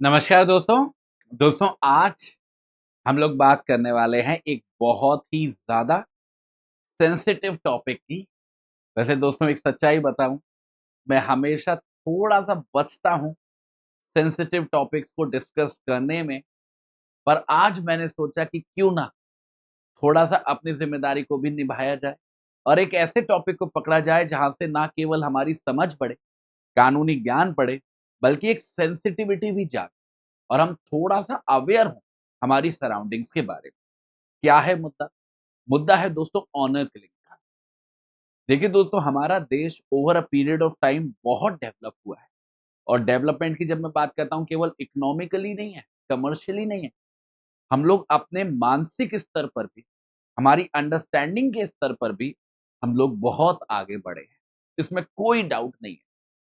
नमस्कार दोस्तों। आज हम लोग बात करने वाले हैं एक बहुत ही ज़्यादा सेंसिटिव टॉपिक की। वैसे दोस्तों एक सच्चाई बताऊँ, मैं हमेशा थोड़ा-सा बचता हूँ सेंसिटिव टॉपिक्स को डिस्कस करने में, पर आज मैंने सोचा कि क्यों ना थोड़ा-सा अपनी ज़िम्मेदारी को भी निभाया जाए और एक ऐसे टॉपिक को पकड़ा जाए जहाँ से ना केवल हमारी समझ बढ़े, कानूनी ज्ञान बढ़े, बल्कि एक सेंसिटिविटी भी जागे और हम थोड़ा-सा अवेयर हों हमारी सराउंडिंग्स के बारे में। क्या है मुद्दा? मुद्दा है दोस्तों ऑनर किलिंग का। देखिए दोस्तों, हमारा देश over a period of time बहुत डेवलप हुआ है और डेवलपमेंट की जब मैं बात करता हूँ केवल इकोनॉमिकली नहीं है, कमर्शियली नहीं है। हम लोग अपने मानसिक स्तर पर भी, हमारी अंडरस्टैंडिंग के स्तर पर भी हम लोग बहुत आगे बढ़े हैं। इसमें कोई डाउट नहीं है।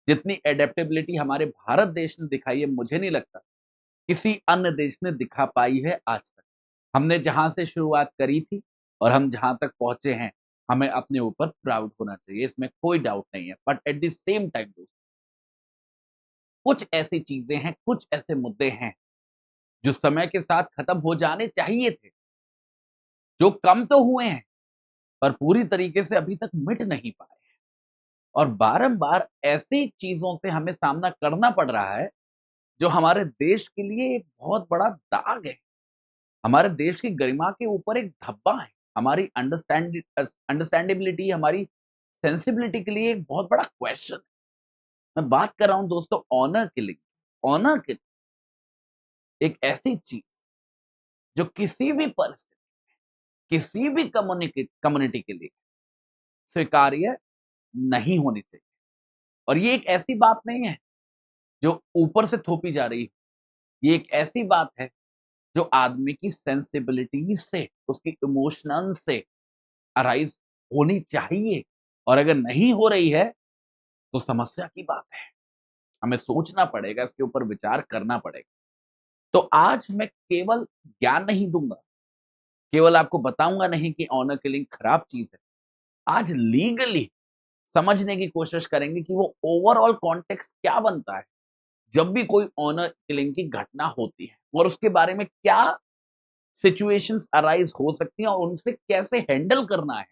जितनी एडेप्टेबिलिटी हमारे भारत देश ने दिखाई है, मुझे नहीं लगता किसी अन्य देश ने दिखा पाई है आज तक। हमने जहाँ से शुरुआत करी थी और हम जहाँ तक पहुँचे हैं, हमें अपने ऊपर प्राउड होना चाहिए, इसमें कोई डाउट नहीं है। But at the same time दोस्तों, कुछ ऐसी चीज़ें हैं, कुछ ऐसे मुद्दे हैं, जो समय के साथ खत्म हो जाने चाहिए थे, जो कम तो हुए हैं, पर पूरी तरीके से अभी तक मिट नहीं पाए हैं। और बारंबार ऐसी चीज़ों से हमें सामना करना पड़ रहा है, जो हमारे देश के लिए एक बहुत बड़ा दाग है। हमारे देश की गरिमा के ऊपर एक धब्बा है। हमारी अंडरस्टैंडेबिलिटी, हमारी सेंसिबिलिटी के लिए एक बहुत बड़ा क्वेश्चन है। मैं बात कर रहा हूँ दोस्तों ऑनर किलिंग। ऑनर किलिंग एक ऐसी चीज़ जो किसी भी परिस्थिति, किसी भी कम्युनिटी के लिए स्वीकार्य नहीं होनी चाहिए। और ये एक ऐसी बात नहीं है जो ऊपर से थोपी जा रही है। ये एक ऐसी बात है जो आदमी की सेंसिबिलिटी से, उसकी इमोशनल से अराइज़ होनी चाहिए। और अगर नहीं हो रही है, तो समस्या की बात है। हमें सोचना पड़ेगा, इसके ऊपर विचार करना पड़ेगा। तो आज मैं केवल ज्ञान नहीं दूँगा, केवल आपको बताऊँगा नहीं कि ऑनर किलिंग खराब चीज़ है। आज लीगली समझने की कोशिश करेंगे कि वो ओवरऑल कॉन्टेक्स्ट क्या बनता है, जब भी कोई ऑनर किलिंग की घटना होती है और उसके बारे में क्या सिचुएशंस अराइज़ हो सकती हैं और उनसे कैसे हैंडल करना है,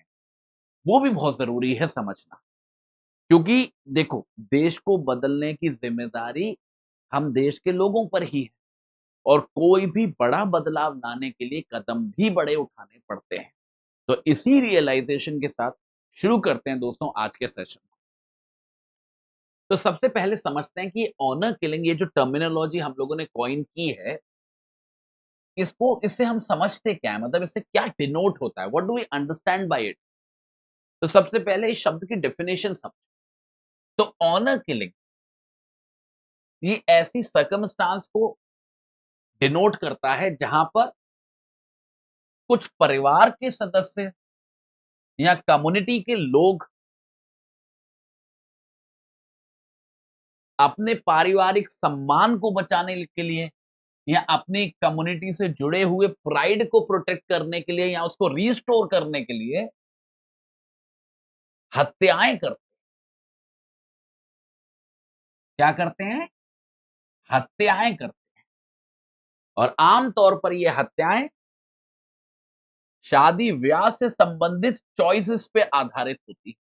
वो भी बहुत ज़रूरी है समझना। क्योंकि देखो, देश को बदलने की ज़िम्मेदारी हम देश के लोगों पर ही है और कोई भी बड़ा बदलाव लाने के लिए कदम भी बड़े उठाने पड़ते हैं। तो इसी रियलाइज़ेशन के साथ शुरू करते हैं दोस्तों आज के सेशन को। तो सबसे पहले समझते हैं कि ऑनर किलिंग, ये जो टर्मिनोलॉजी हम लोगों ने कॉइन की है, इससे हम समझते क्या है? मतलब इससे क्या डिनोट होता है? What do we understand by it? तो सबसे पहले इस शब्द की डेफिनिशन समझो। तो ऑनर किलिंग ये ऐसी सर्कमस्टांस को डिनोट करता है जहां पर कुछ परिवार के सदस्य या कम्युनिटी के लोग अपने पारिवारिक सम्मान को बचाने के लिए या अपनी कम्युनिटी से जुड़े हुए प्राइड को प्रोटेक्ट करने के लिए या उसको रिस्टोर करने के लिए हत्याएं करते हैं। क्या करते हैं? हत्याएं करते हैं। और आम तौर पर ये हत्याएं शादी ब्याह से संबंधित चॉइसेस पे आधारित होती है।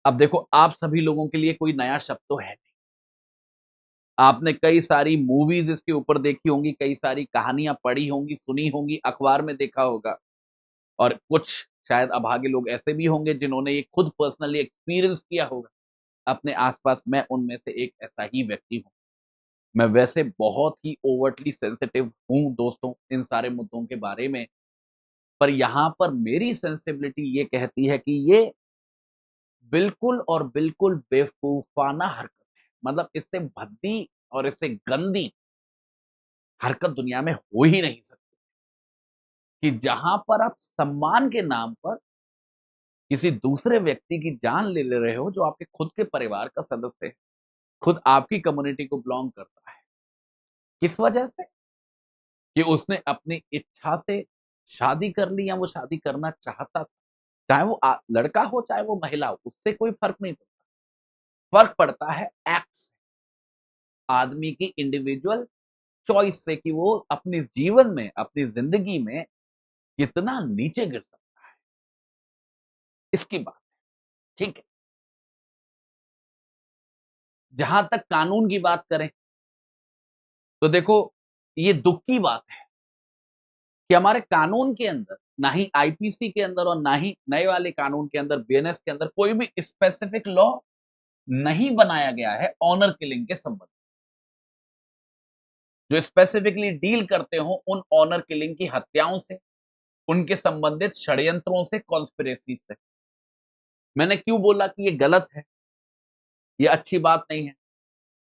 अब देखो, आप सभी लोगों के लिए कोई नया शब्द तो है नहीं। आपने कई सारी मूवीज इसके ऊपर देखी होंगी, कई सारी कहानियां पढ़ी होंगी, सुनी होंगी, अखबार में देखा होगा। और कुछ शायद अभागे लोग ऐसे भी होंगे जिन्होंने ये खुद पर्सनली एक्सपीरियंस किया होगा अपने आसपास। मैं उनमें से एक ऐसा ही व्यक्ति हूँ। मैं वैसे बहुत ही ओवरटली सेंसिटिव हूँ दोस्तों इन सारे मुद्दों के बारे में, पर यहाँ पर मेरी सेंसिबिलिटी ये कहती है कि ये बिल्कुल और बिल्कुल बेवकूफाना हरकत है। मतलब इससे भद्दी और इससे गंदी हरकत दुनिया में हो ही नहीं सकती कि जहां पर आप सम्मान के नाम पर किसी दूसरे व्यक्ति की जान ले रहे हो, जो आपके खुद के परिवार का सदस्य है, खुद आपकी कम्युनिटी को बिलोंग करता है। किस वजह से? कि उसने अपनी इच्छा से शादी कर ली या वो शादी करना चाहता था। चाहे वो लड़का हो, चाहे वो महिला हो, उससे कोई फ़र्क नहीं पड़ता। फ़र्क पड़ता है एक्ट से। आदमी की इंडिविजुअल चॉइस से कि वो अपने जीवन में, अपनी जिंदगी में कितना नीचे गिर सकता है, इसकी बात है, ठीक है। जहां तक कानून की बात करें तो देखो, ये दुख की बात है कि हमारे कानून के अंदर, ना ही आईपीसी के अंदर और ना ही नए वाले कानून के अंदर, बीएनएस के अंदर कोई भी स्पेसिफिक लॉ नहीं बनाया गया है ऑनर किलिंग के संबंध, जो स्पेसिफिकली डील करते हो उन ऑनर किलिंग की हत्याओं से, उनके संबंधित षड्यंत्रों से, कॉन्स्पिरेसी से। मैंने क्यों बोला कि ये गलत है, ये अच्छी बात नहीं है?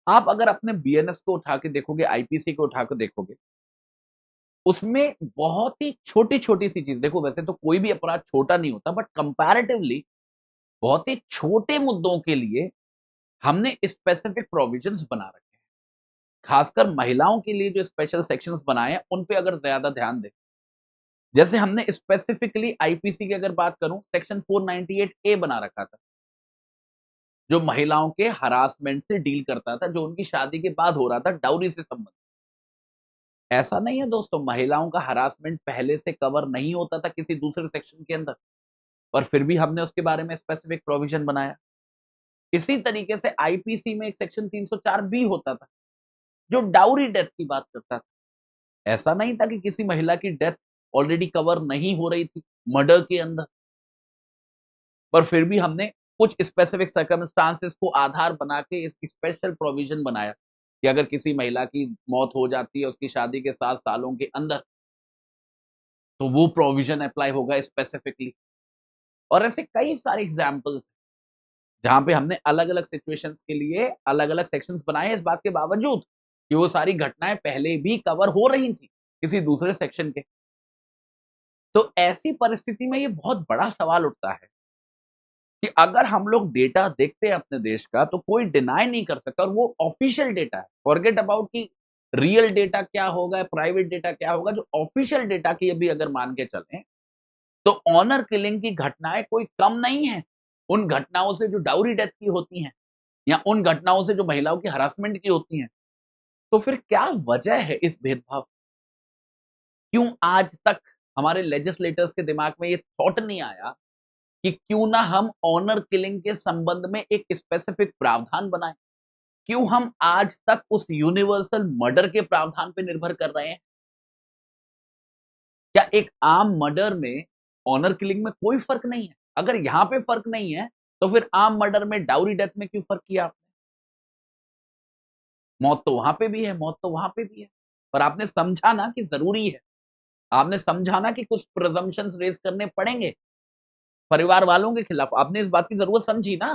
आप अगर अपने बीएनएस को उठा के देखोगे, आईपीसी को उठा के देखोगे, उसमें बहुत ही छोटी-छोटी सी चीज़, देखो वैसे तो कोई भी अपराध छोटा नहीं होता, बट कंपैरेटिवली बहुत ही छोटे मुद्दों के लिए हमने स्पेसिफिक प्रोविजंस बना रखे हैं। खासकर महिलाओं के लिए जो स्पेशल सेक्शंस बनाए हैं, उन पे अगर ज़्यादा ध्यान दें। जैसे हमने स्पेसिफिकली आईपीसी की अगर बात करूँ, सेक्शन 498 ए बना रखा था, जो महिलाओं के हरासमेंट से डील करता था, जो उनकी शादी के बाद हो रहा था, डाउरी से संबंधित। ऐसा नहीं है दोस्तों, महिलाओं का हरासमेंट पहले से कवर नहीं होता था किसी दूसरे सेक्शन के अंदर, पर फिर भी हमने उसके बारे में स्पेसिफिक प्रोविजन बनाया। इसी तरीके से आईपीसी में एक सेक्शन 304 बी होता था, जो डाउरी डेथ की बात करता था। ऐसा नहीं था कि किसी महिला की डेथ ऑलरेडी कवर नहीं हो रही थी मर्डर के अंदर, पर फिर भी हमने कुछ स्पेसिफिक सर्कमस्टांसेस को आधार बना के एक स्पेशल प्रोविजन बनाया कि अगर किसी महिला की मौत हो जाती है उसकी शादी के 7 सालों के अंदर, तो वो प्रोविजन अप्लाई होगा स्पेसिफिकली। और ऐसे कई सारे एग्जांपल्स जहाँ पे हमने अलग-अलग सिचुएशंस के लिए अलग-अलग सेक्शंस बनाए हैं, इस बात के बावजूद कि वो सारी घटनाएँ पहले भी कवर हो रही थी, किसी दूसरे सेक्शन के। तो ऐसी परिस्थिति में ये बहुत बड़ा सवाल उठता है कि अगर हम लोग डेटा देखते हैं अपने देश का, तो कोई डिनाई नहीं कर सकता, और वो ऑफिशियल डेटा है। फॉरगेट अबाउट कि रियल डेटा क्या होगा, प्राइवेट डेटा क्या होगा, जो ऑफिशियल डेटा की अभी अगर मान के चलें, तो ऑनर किलिंग की घटनाएँ कोई कम नहीं है, उन घटनाओं से जो डाउरी डेथ की होती हैं, या उन घटनाओं से जो महिलाओं की हरासमेंट की होती हैं। तो फिर क्या वजह है इस भेदभाव? क्यों आज तक हमारे लेजिस्लेटर्स के दिमाग में ये थॉट नहीं आया कि क्यों ना हम ऑनर किलिंग के संबंध में एक स्पेसिफिक प्रावधान बनाएं? क्यों हम आज तक उस यूनिवर्सल मर्डर के प्रावधान पे निर्भर कर रहे हैं? क्या एक आम मर्डर में ऑनर किलिंग में कोई फर्क नहीं है? अगर यहां पे फर्क नहीं है, तो फिर आम मर्डर में, डाउरी डेथ में क्यों फर्क किया आपने? मौत तो वहां पे भी है, मौत तो वहां पे भी है, पर आपने समझा ना कि जरूरी है। आपने समझा ना कि कुछ प्रिजम्पशंस रेज़ करने पड़ेंगे, परिवार वालों के खिलाफ। आपने इस बात की ज़रूरत समझी ना,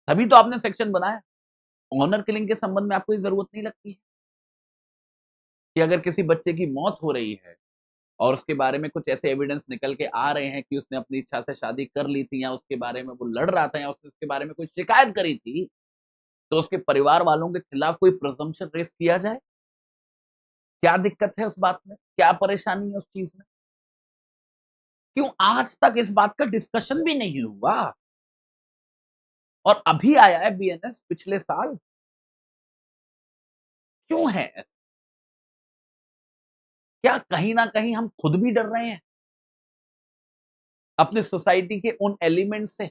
तभी तो आपने सेक्शन बनाया। ऑनर किलिंग के संबंध में आपको ये ज़रूरत नहीं लगती है कि अगर किसी बच्चे की मौत हो रही है और उसके बारे में कुछ ऐसे एविडेंस निकल के आ रहे हैं कि उसने अपनी इच्छा से शादी कर ली थी, या उसके बारे में वो लड़ रहा था, या उसने उसके बारे में कोई शिकायत करी थी, तो उसके परिवार वालों के खिलाफ कोई प्रिजम्पशन रेज़ किया जाए? क्या दिक्कत है उस बात में? क्या परेशानी है उस चीज़ में? क्यों आज तक इस बात का डिस्कशन भी नहीं हुआ? और अभी आया है बीएनएस पिछले साल, क्यों है ऐसा? क्या कहीं न कहीं हम खुद भी डर रहे हैं, अपने सोसाइटी के उन एलिमेंट से,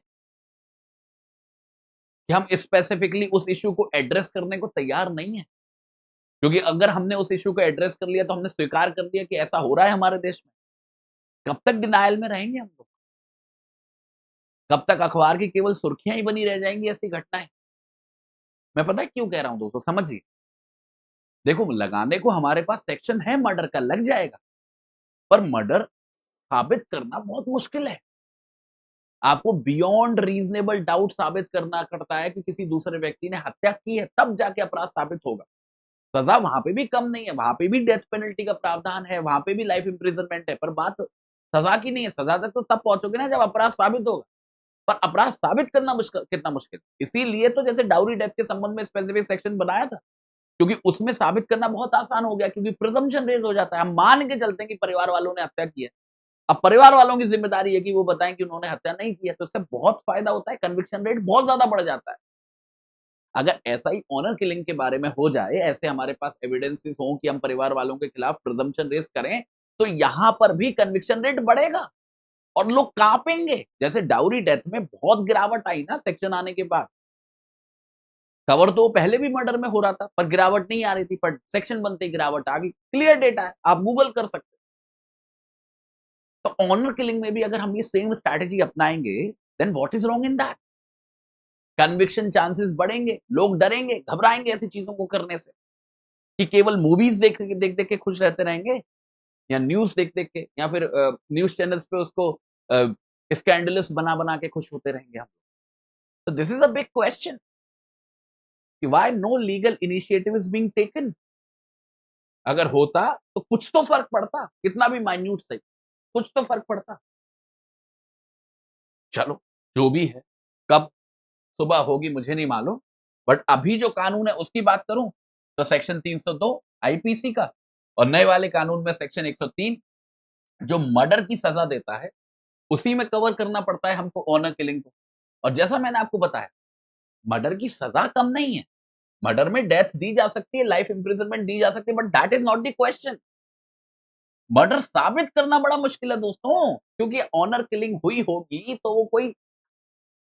कि हम स्पेसिफिकली उस इश्यू को एड्रेस करने को तैयार नहीं है? क्योंकि अगर हमने उस इश्यू को एड्रेस कर लिया, तो हमने स्वीकार कर लिया कि ऐसा हो रहा है हमारे देश में। कब तक डिनायल में रहेंगे हम लोग? कब तक अखबार की केवल सुर्खियाँ ही बनी रह जाएँगी ऐसी घटनाएँ? मैं पता है क्यों कह रहा हूँ दोस्तों, समझिए। देखो, लगाने को हमारे पास सेक्शन है मर्डर का, लग जाएगा, पर मर्डर साबित करना बहुत मुश्किल है। आपको बियॉन्ड रीज़नेबल डाउट साबित करना पड़ता है कि किसी दूसरे व्यक्ति ने हत्या की है, तब जाके अपराध साबित होगा। सज़ा वहाँ पे भी कम नहीं है, वहाँ पे भी डेथ पेनल्टी का प्रावधान है, वहाँ पे भी लाइफ इम्प्रिज़नमेंट है, पर बात सज़ा की नहीं है। सज़ा तक तो तब पहुँचोगे ना जब अपराध साबित होगा, पर अपराध साबित करना कितना मुश्किल है। इसीलिए तो जैसे डाउरी डेथ के संबंध में स्पेसिफिक सेक्शन बनाया था, क्योंकि उसमें साबित करना बहुत आसान हो गया, क्योंकि प्रिज़म्पशन रेज़ हो जाता है। हम मान के चलते हैं कि परिवार वालों ने हत्या की है। अब परिवार वालों की ज़िम्मेदारी है कि वो बताएँ कि उन्होंने हत्या नहीं की है, तो इससे बहुत फ़ायदा होता है, कन्विक्शन रेट बहुत ज़्यादा बढ़ जाता है। अगर ऐसा ही ऑनर किलिंग के बारे में हो जाए, ऐसे हमारे पास एविडेंसेस हो कि हम परिवार वालों के खिलाफ प्रिजम्पशन रेज करें, तो यहां पर भी कन्विक्शन रेट बढ़ेगा और लोग कांपेंगे। जैसे डाउरी डेथ में बहुत गिरावट आई ना सेक्शन आने के बाद। कवर तो पहले भी मर्डर में हो रहा था, पर गिरावट नहीं आ रही थी, पर सेक्शन बनते ही गिरावट आ गई। क्लियर डेटा है, आप गूगल कर सकते हैं। तो ऑनर किलिंग में भी अगर हम ये सेम स्ट्रैटेजी अपनाएंगे, then what is wrong in that? Conviction chances बढ़ेंगे, लोग डरेंगे, घबराएंगे ऐसी चीजों को करने से। कि केवल मूवीज देख देख देख के खुश रहते रहेंगे, या न्यूज देख देख के, या फिर न्यूज चैनल्स पे उसको स्कैंडलस बना बना के खुश होते रहेंगे हम। तो this is a big question कि why no legal initiative is being taken. अगर होता तो कुछ तो फर्क पड़ता, कितना भी माइन्यूट सही, कुछ तो फर्क पड़ता। चलो, जो भी है, कब सुबह होगी मुझे नहीं मालूम, बट अभी जो कानून है उसकी बात करूं तो सेक्शन 302 आईपीसी का, और नए वाले कानून में सेक्शन 103 जो मर्डर की सजा देता है, उसी में कवर करना पड़ता है हमको ऑनर किलिंग को। और जैसा मैंने आपको बताया, मर्डर की सजा कम नहीं है। मर्डर में डेथ दी जा सकती है, लाइफ इंप्रिजनमेंट दी जा सकती है, but that is not the question. Murder साबित करना बड़ा मुश्किल है दोस्तों, क्योंकि ऑनर किलिंग हुई होगी तो वो कोई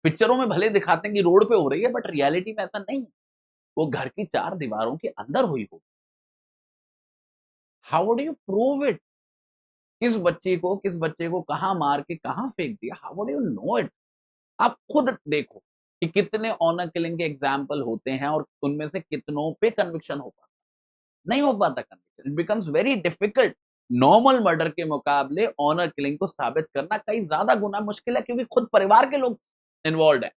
पिक्चरों में भले दिखाते हैं कि रोड पे हो रही है, बट रियलिटी में ऐसा नहीं। वो घर की चार दीवारों के अंदर हुई होगी। How do you prove it? किस बच्चे को कहां मार के कहां फेंक दिया, how do you know it? आप खुद देखो कि कितने ऑनर किलिंग के एग्जाम्पल होते हैं और उनमें से कितनों पे कन्विक्शन हो पाता, नहीं हो पाता conviction. It becomes very difficult. Normal murder के मुकाबले ऑनर किलिंग को साबित करना कई ज्यादा गुना मुश्किल है, क्योंकि खुद परिवार के लोग इन्वॉल्व है।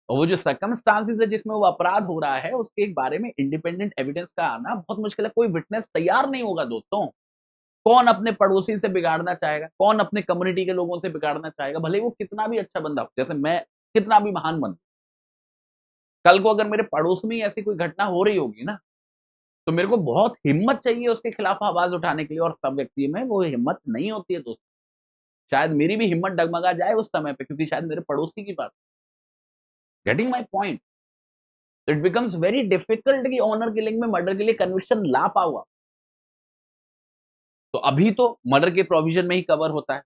और वो जो सर्कमस्टांसिस है जिसमें वो अपराध हो रहा है, उसके बारे में इंडिपेंडेंट एविडेंस का आना बहुत मुश्किल है। कोई विटनेस तैयार नहीं होगा दोस्तों। कौन अपने पड़ोसी से बिगाड़ना चाहेगा? कौन अपने कम्युनिटी के लोगों से बिगाड़ना चाहेगा, भले वो कितना भी अच्छा बंदा हो, जैसे मैं कितना भी महान बंदा। कल को अगर मेरे पड़ोस में ही ऐसी कोई घटना हो रही होगी ना, तो मेरे को बहुत हिम्मत चाहिए उसके खिलाफ आवाज उठाने के लिए, और सब व्यक्ति में वो हिम्मत नहीं होती है दोस्तों। शायद मेरी भी हिम्मत डगमगा जाए उस समय पे, क्योंकि शायद मेरे पड़ोसी की बात। Getting my point? It becomes very difficult कि ऑनर किलिंग में मर्डर के लिए कन्विक्शन ला पाऊंगा। तो अभी तो मर्डर के प्रोविजन में ही कवर होता है,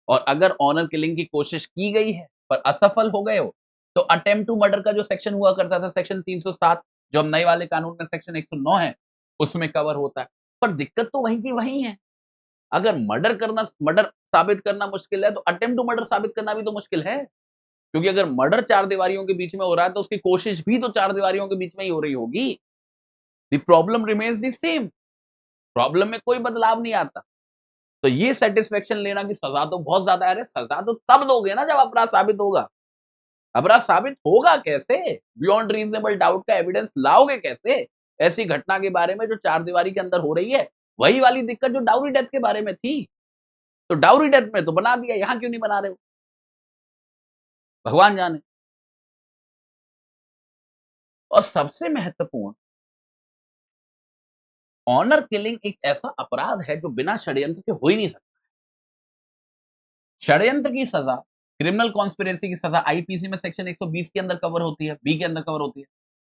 और अगर ऑनर किलिंग की कोशिश की गई है पर असफल हो गए हो, तो अटेम्प्ट टू मर्डर का जो सेक्शन हुआ करता था, सेक्शन 307, जो हम नए वाले कानून में सेक्शन 109 है, उसमें कवर होता है। पर दिक्कत तो वहीं की वहीं है। अगर मर्डर साबित करना मुश्किल है, तो अटेम्प्ट टू मर्डर साबित करना भी तो मुश्किल है। क्योंकि अगर मर्डर चार दीवारियों के बीच में हो रहा है, तो उसकी कोशिश भी तो चार दीवारियों के बीच में ही हो रही होगी। The problem remains the same. Problem में कोई बदलाव नहीं आता। तो ये सेटिस्फेक्शन लेना कि सजा तो बहुत ज्यादा है, अरे सजा तो तब दोगे ना जब अपराध साबित होगा। अपराध साबित होगा कैसे? बियॉन्ड रीजनेबल डाउट का एविडेंस लाओगे कैसे ऐसी घटना के बारे में जो चार दीवारी के अंदर हो रही है? वही वाली दिक्कत जो डाउरी डेथ के बारे में थी। तो डाउरी डेथ में तो बना दिया, यहां क्यों नहीं बना रहे हो? भगवान जाने। और सबसे महत्वपूर्ण, ऑनर किलिंग एक ऐसा अपराध है जो बिना षड्यंत्र के हो ही नहीं सकता। षड्यंत्र की सजा, क्रिमिनल कॉन्स्पिरेसी की सजा आईपीसी में सेक्शन 120 के अंदर कवर होती है, बी के अंदर कवर होती है।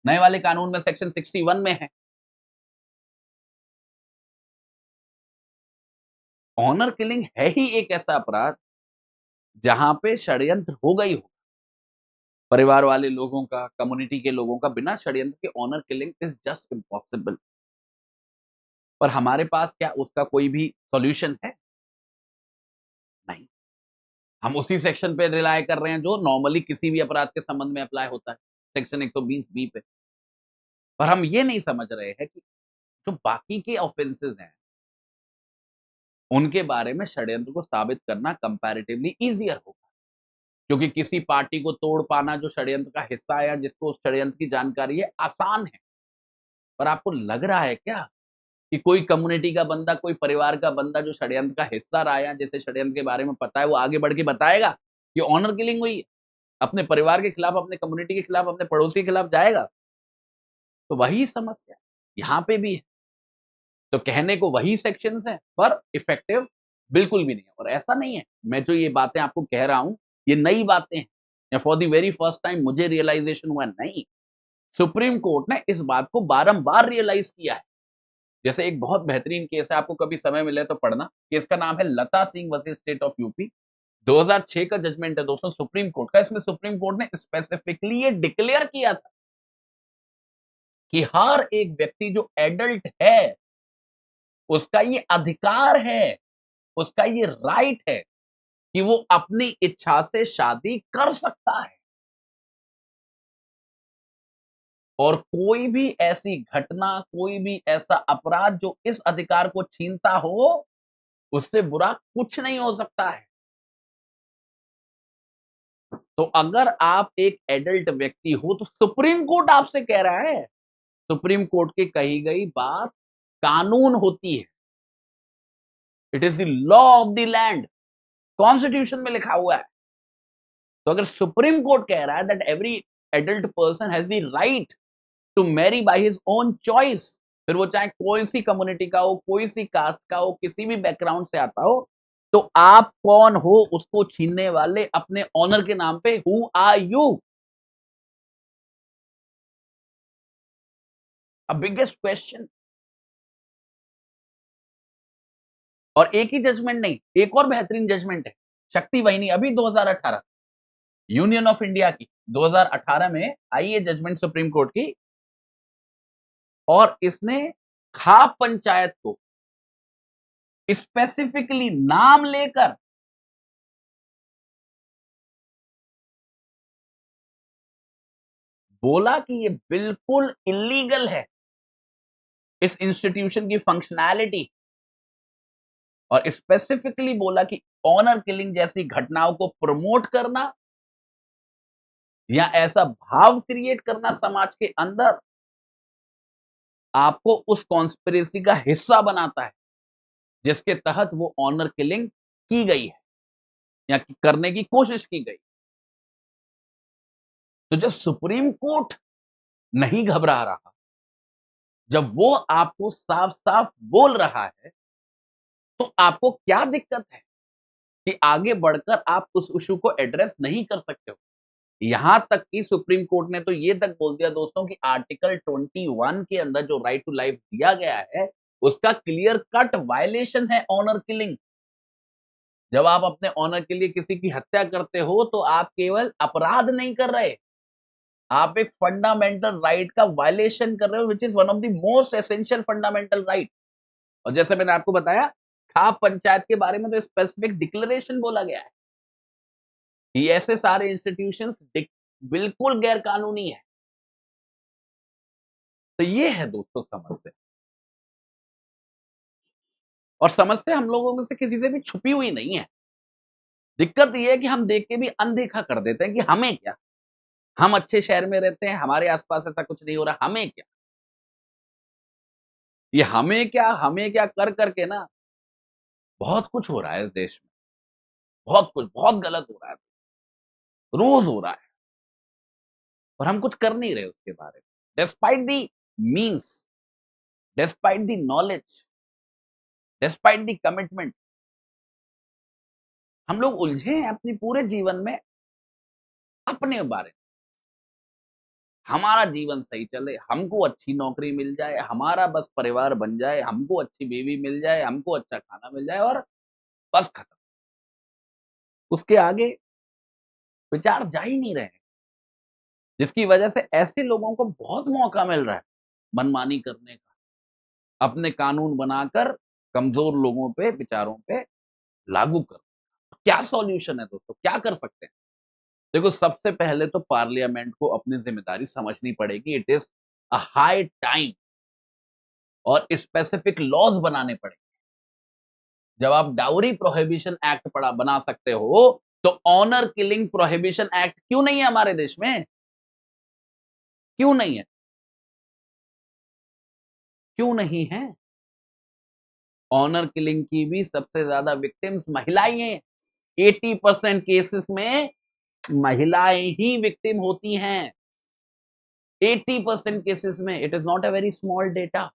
नए वाले कानून में सेक्शन 61 में है। ऑनर किलिंग है ही एक ऐसा अपराध जहां पे षड्यंत्र हो गई हो, परिवार वाले लोगों का, कम्युनिटी के लोगों का, बिना षड्यंत्र के honour killing is just impossible. पर हमारे पास क्या उसका कोई भी सॉल्यूशन है? नहीं। हम उसी सेक्शन पे रिलाय कर रहे हैं जो नॉर्मली किसी भी अपराध के संबंध में अप्लाई होता है, सेक्शन 120 बी पे। पर हम ये नहीं समझ रहे हैं कि जो बाकी के ऑफेंसेस हैं, उनके बारे में षड्यंत्र को साबित करना कंपैरेटिवली ईजियर होगा। क्योंकि किसी पार्टी को तोड़ पाना जो षड्यंत्र का हिस्सा है, या जिसको उस षड्यंत्र की जानकारी है, आसान है। पर आपको लग रहा है क्या कि कोई कम्युनिटी का बंदा, कोई परिवार का बंदा जो षड्यंत्र का हिस्सा रहा है, जैसे षड्यंत्र के बारे में पता है, वो आगे बढ़ के बताएगा कि ऑनर किलिंग हुई है? अपने परिवार के खिलाफ, अपने कम्युनिटी के खिलाफ, अपने पड़ोसी के खिलाफ जाएगा? तो वही समस्या यहाँ पे भी है। तो कहने को वही सेक्शंस हैं, पर इफेक्टिव बिल्कुल भी नहीं है। और ऐसा नहीं है, मैं जो ये बातें आपको कह रहा हूं, ये नई बातें हैं। या for the very first time मुझे रियलाइजेशन हुआ, नहीं। सुप्रीम कोर्ट ने इस बात को बारंबार रियलाइज किया है। जैसे एक बहुत बेहतरीन केस है, आपको कभी समय मिले तो पढ़ना। केस का नाम है Lata Singh versus state of UP. 2006 का जजमेंट है दोस्तों सुप्रीम कोर्ट का। इसमें सुप्रीम कोर्ट ने स्पेसिफिकली ये डिक्लेयर किया था कि हर एक व्यक्ति जो एडल्ट है, उसका ये अधिकार है, उसका ये राइट है कि वो अपनी इच्छा से शादी कर सकता है। और कोई भी ऐसी घटना, कोई भी ऐसा अपराध जो इस अधिकार को छीनता हो, उससे बुरा कुछ नहीं हो सकता है। तो अगर आप एक एडल्ट व्यक्ति हो, तो सुप्रीम कोर्ट आपसे कह रहा है, सुप्रीम कोर्ट की कही गई बात कानून होती है। It is the law of the land, constitution में लिखा हुआ है। तो अगर सुप्रीम कोर्ट कह रहा है that every adult person has the right to marry by his own choice, फिर वो चाहे कोई सी कम्युनिटी का हो, कोई सी कास्ट का हो, किसी भी बैकग्राउंड से आता हो, तो आप कौन हो उसको छीनने वाले अपने ऑनर के नाम पे? Who are you? A biggest question. और एक ही जजमेंट नहीं, एक और बेहतरीन जजमेंट है शक्ति वाहिनी, अभी 2018 यूनियन ऑफ इंडिया की 2018 में आई है जजमेंट सुप्रीम कोर्ट की। और इसने खाप पंचायत को स्पेसिफिकली नाम लेकर बोला कि ये बिल्कुल इलीगल है, इस इंस्टीट्यूशन की फंक्शनैलिटी। और स्पेसिफिकली बोला कि ऑनर किलिंग जैसी घटनाओं को प्रमोट करना या ऐसा भाव क्रिएट करना समाज के अंदर, आपको उस कॉन्स्पिरेसी का हिस्सा बनाता है जिसके तहत वो ऑनर किलिंग की गई है या करने की कोशिश की गई। तो जब सुप्रीम कोर्ट नहीं घबरा रहा, जब वो आपको साफ-साफ बोल रहा है, तो आपको क्या दिक्कत है कि आगे बढ़कर आप उस इश्यू को एड्रेस नहीं कर सकते हो? यहां तक कि सुप्रीम कोर्ट ने तो ये तक बोल दिया दोस्तों कि आर्टिकल 21 के अंदर जो राइट टू लाइफ दिया गया है, उसका क्लियर कट वायलेशन है ऑनर किलिंग। जब आप अपने ऑनर के लिए किसी की हत्या करते हो, तो आप केवल अपराध नहीं कर रहे, आप एक फंडामेंटल राइट का वायलेशन कर रहे हो, which is one of the most essential fundamental right. और जैसे मैंने आपको बताया, खाप पंचायत के बारे में तो स्पेसिफिक डिक्लेरेशन बोला गया है कि ऐसे सारे इंस्टीट्यूशंस बिल्कुल गैर कानूनी है। तो ये है दोस्तों समस्या। और समस्या हम लोगों में से किसी से भी छुपी हुई नहीं है। दिक्कत ये है कि हम देख के भी अनदेखा कर देते हैं कि हमें क्या? हम अच्छे शहर में रहते हैं, हमारे आस-पास ऐसा कुछ नहीं हो रहा, हमें क्या? ये हमें क्या कर के ना बहुत कुछ हो रहा है इस देश में। बहुत कुछ, बहुत गलत हो रहा है। रोज़ हो रहा है और हम कुछ कर नहीं रहे उसके बारे में। Despite the means, despite the knowledge, despite the commitment, हम लोग उलझे हैं अपने पूरे जीवन में अपने बारे में। हमारा जीवन सही चले, हमको अच्छी नौकरी मिल जाए, हमारा बस परिवार बन जाए, हमको अच्छी बीवी मिल जाए, हमको अच्छा खाना मिल जाए और बस खत्म। उसके आगे विचार जा ही नहीं रहे हैं, जिसकी वजह से ऐसे लोगों को बहुत मौका मिल रहा है मनमानी करने का, अपने कानून बनाकर कमज़ोर लोगों पे, विचारों पे लागू करो। क्या सॉल्यूशन है दोस्तों? क्या कर सकते हैं? देखो, सबसे पहले तो पार्लियामेंट को अपनी ज़िम्मेदारी समझनी पड़ेगी। It is a high time और स्पेसिफिक लॉज़ बनाने पड़ेंगे। जब आप डाउरी प्रोहिबिशन एक्ट बना सकते हो, तो ऑनर किलिंग प्रोहिबिशन एक्ट क्यों नहीं है हमारे देश में? क्यों नहीं है? क्यों नहीं है? ऑनर किलिंग की भी सबसे ज़्यादा विक्टिम्स महिलाएँ हैं। 80% केसेस में महिलाएँ ही विक्टिम होती हैं। 80% केसेस में। It is not a very small data.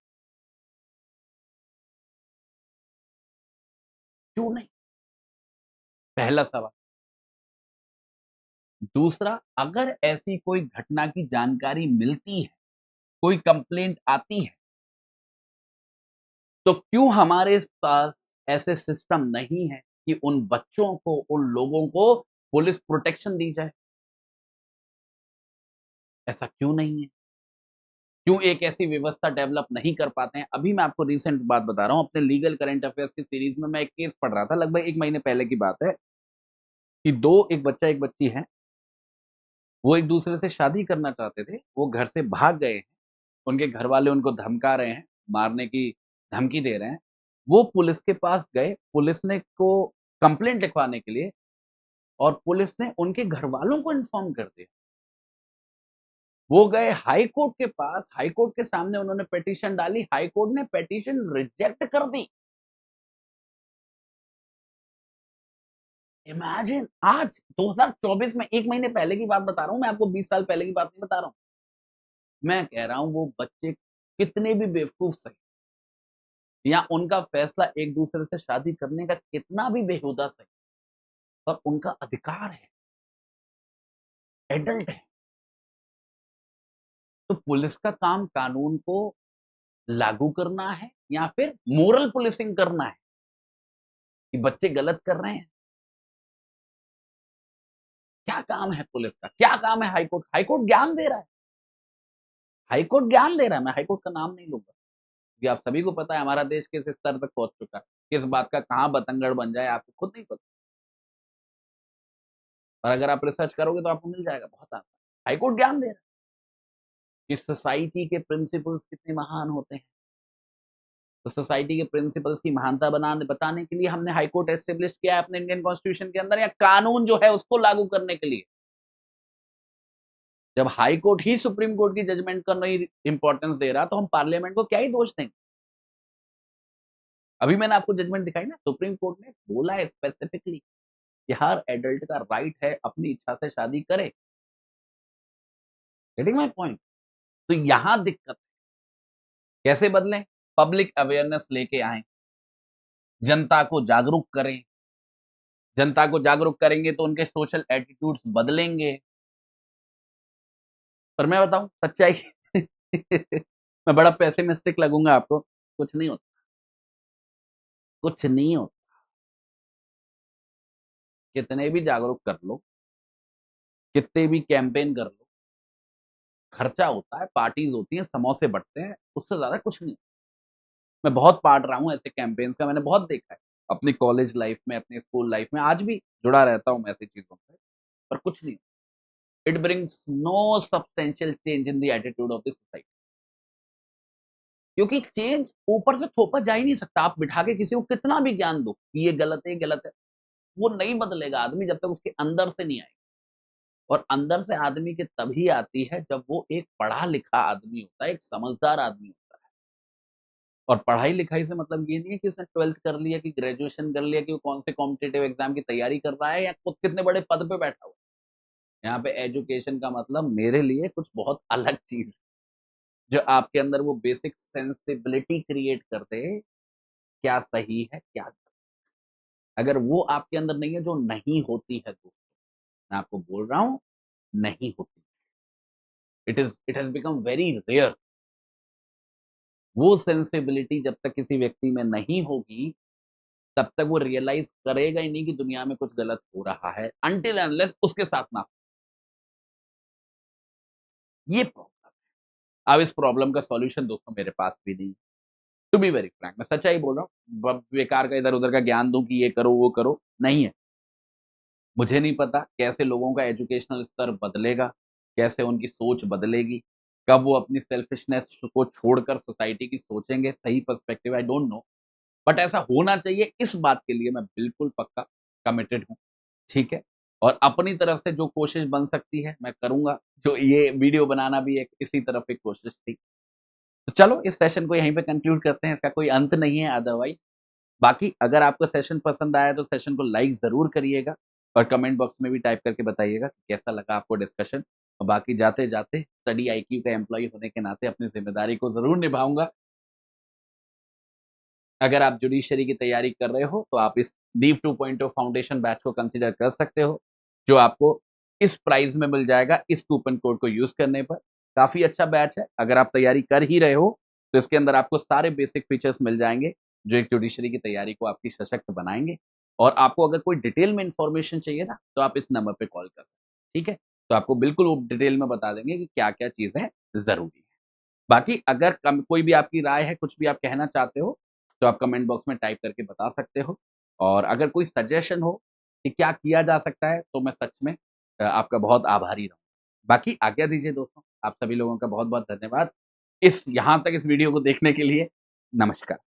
क्यों नहीं? पहला सवाल। दूसरा, अगर ऐसी कोई घटना की जानकारी मिलती है, कोई कंप्लेंट आती है, तो क्यों हमारे पास ऐसे सिस्टम नहीं है कि उन बच्चों को, उन लोगों को पुलिस प्रोटेक्शन दी जाए? ऐसा क्यों नहीं है? क्यों एक ऐसी व्यवस्था डेवलप नहीं कर पाते हैं? अभी मैं आपको रीसेंट बात बता रहा हूँ, अपने लीगल करंट अफेयर्स की सीरीज़ में मैं एक केस पढ़ रहा था, लगभग 1 महीने पहले की बात है कि 2 एक बच्चा, एक बच्ची हैं, वो एक-दूसरे से शादी करना चाहते थे, वो घर से भाग गए हैं, उनके घरवाले उनको धमका रहे हैं, मारने की धमकी दे रहे हैं। वो पुलिस के पास गए, पुलिस ने को कंप्लेंट लिखवाने के लिए और पुलिस ने उनके घरवालों को इन्फॉर्म कर दिया। वो गए हाई कोर्ट के पास, हाई कोर्ट के सामने उन्होंने पिटीशन डाली, हाई कोर्ट ने पिटीशन रिजेक्ट कर दी। इमेजिन आज 2024 में 1 महीने पहले की बात बता रहा हूँ, मैं आपको 20 साल पहले की बात नहीं बता रहा हूँ। मैं कह रहा हूँ वो बच्चे कितने भी बेवकूफ सही या उनका फैसला एक-दूसरे से शादी करने का कितना भी बेहुदा सही, पर उनका अधिकार है, एडल्ट है। तो पुलिस का काम कानून को लागू करना है या फिर मोरल पुलिसिंग करना है कि बच्चे गलत कर रहे हैं। क्या काम है पुलिस का? क्या काम है हाई कोर्ट? हाई कोर्ट ज्ञान दे रहा है। हाई कोर्ट ज्ञान दे रहा है, मैं हाई कोर्ट का नाम नहीं लूँगा, क्योंकि आप सभी को पता है हमारा देश किस स्तर तक पहुँच चुका है। किस बात का कहाँ बतंगड़ बन जाए आपको खुद नहीं पता। और अगर आप रिसर्च करोगे तो आपको मिल जाएगा बहुत आसान। हाई कोर्ट ज्ञान दे रहा है कि सोसाइटी के प्रिंसिपल्स कितने महान होते हैं। तो सोसाइटी के प्रिंसिपल्स की महानता बनाने बताने के लिए हमने हाई कोर्ट एस्टेब्लिश किया है अपने इंडियन कॉन्स्टिट्यूशन के अंदर या कानून जो है उसको लागू करने के लिए। जब हाई कोर्ट ही सुप्रीम कोर्ट की जजमेंट को नहीं इंपॉर्टेंस दे रहा तो हम पार्लियामेंट को क्या ही दोष देंगे। अभी मैंने आपको जजमेंट दिखाई ना, सुप्रीम कोर्ट ने बोला है स्पेसिफिकली कि हर एडल्ट का राइट है अपनी इच्छा से शादी करे। Getting my point? तो यहां दिक्कत है। कैसे बदलें? पब्लिक अवेयरनेस लेके आए, जनता को जागरूक करें। जनता को जागरूक करेंगे तो उनके सोशल एटीट्यूड्स बदलेंगे। पर मैं बताऊं सच्चाई मैं बड़ा पेसिमिस्टिक लगूंगा आपको, कुछ नहीं होता। कुछ नहीं होता। कितने भी जागरूक कर लो, कितने भी कैंपेन कर लो, खर्चा होता है, पार्टीज होती हैं, समोसे बँटते हैं, उससे ज़्यादा कुछ नहीं। मैं बहुत पार्ट रहा हूँ ऐसे कैंपेन्स का, मैंने बहुत देखा है। अपनी कॉलेज लाइफ में, अपनी स्कूल लाइफ में, आज भी जुड़ा रहता हूँ मैं ऐसी चीज़ों से, पर कुछ नहीं। It brings no substantial change in the attitude of the society. क्योंकि चेंज ऊपर से थोपा जा ही नहीं सकता। आप बिठा के किसी को कितना भी ज्ञान दो कि ये गलत है, ये गलत है, वो नहीं बदलेगा आदमी जब तक उसके अंदर से नहीं आएगा। और अंदर से आदमी के तभी आती है जब वो एक पढ़ा-लिखा आदमी होता है, एक समझदार आदमी होता है। और पढ़ाई-लिखाई से मतलब ये नहीं है कि उसने 12th कर लिया, कि ग्रेजुएशन कर लिया, कि वो कौन से कॉम्पिटिटिव एग्ज़ाम की तैयारी कर रहा है या खुद कितने बड़े पद पे बैठा हुआ है। यहाँ पे एजुकेशन का मतलब मेरे लिए कुछ बहुत अलग चीज़ है, जो आपके अंदर वो बेसिक सेंसिबिलिटी क्रिएट कर दे, क्या सही है, क्या गलत। अगर वो आपके अंदर नहीं है, जो नहीं होती है दोस्तों, मैं आपको बोल रहा हूँ, नहीं होती। It has become very rare. वो सेंसिबिलिटी जब तक किसी व्यक्ति में नहीं होगी, तब तक वो रियलाइज़ करेगा ही नहीं कि दुनिया में कुछ गलत हो रहा है, अनटिल अनलेस उसके साथ ना हो। ये प्रॉब्लम। अब इस प्रॉब्लम का सॉल्यूशन दोस्तों मेरे पास भी नहीं है। टू बी वेरी फ्रैंक, मैं सच्चाई बोल रहा हूँ। ब बेकार का इधर-उधर का ज्ञान दूँ कि ये करो, वो करो, नहीं है। मुझे नहीं पता कैसे लोगों का एजुकेशनल स्तर बदलेगा, कैसे उनकी सोच बदलेगी, कब वो अपनी सेल्फिशनेस को छोड़कर सोसाइटी की सोचेंगे, सही perspective I don't know. But ऐसा होना चाहिए, इस बात के लिए मैं बिल्कुल पक्का कमिटेड हूँ, ठीक है? और अपनी तरफ से जो कोशिश बन सकती है, मैं करूँगा। जो ये वीडियो बनाना भी एक इसी तरफ एक कोशिश थी। तो चलो इस सेशन को यहीं पे कंक्लूड करते हैं, इसका कोई अंत नहीं है अदरवाइज़। बाकी अगर आपको सेशन पसंद आया तो सेशन को लाइक ज़रूर करिएगा और कमेंट बॉक्स में भी टाइप करके बताइएगा कि कैसा लगा आपको डिस्कशन। और बाकी जाते-जाते स्टडी आईक्यू का एम्प्लॉयी होने के नाते अपनी ज़िम्मेदारी को ज़रूर निभाऊँगा। अगर आप जुडिशरी की तैयारी कर रहे हो, तो आप इस डीप 2.0 फाउंडेशन बैच को कंसीडर कर सकते हो, जो आपको इस प्राइस में मिल जाएगा इस कूपन कोड को यूज़ करने पर। काफ़ी अच्छा बैच है, अगर आप तैयारी कर ही रहे हो, तो इसके अंदर आपको सारे बेसिक फीचर्स मिल जाएँगे, जो एक जुडिशरी की तैयारी को आपकी सशक्त बनाएँगे। और आपको अगर कोई डिटेल में इन्फॉर्मेशन चाहिए ना, तो आप इस नंबर पे कॉल कर सकते हैं, ठीक है? तो आपको बिल्कुल वो डिटेल में बता देंगे कि क्या-क्या चीज़ें ज़रूरी है। बाकी अगर कम कोई भी आपकी राय है, कुछ भी आप कहना चाहते हो, तो आप कमेंट बॉक्स में टाइप करके बता सकते हो। और अगर कोई सजेशन हो कि क्या किया जा सकता है, तो मैं सच में आपका बहुत आभारी रहूँगा। बाकी आज्ञा दीजिए दोस्तों, आप सभी लोगों का बहुत-बहुत धन्यवाद। यहाँ तक इस वीडियो को देखने के लिए। नमस्कार।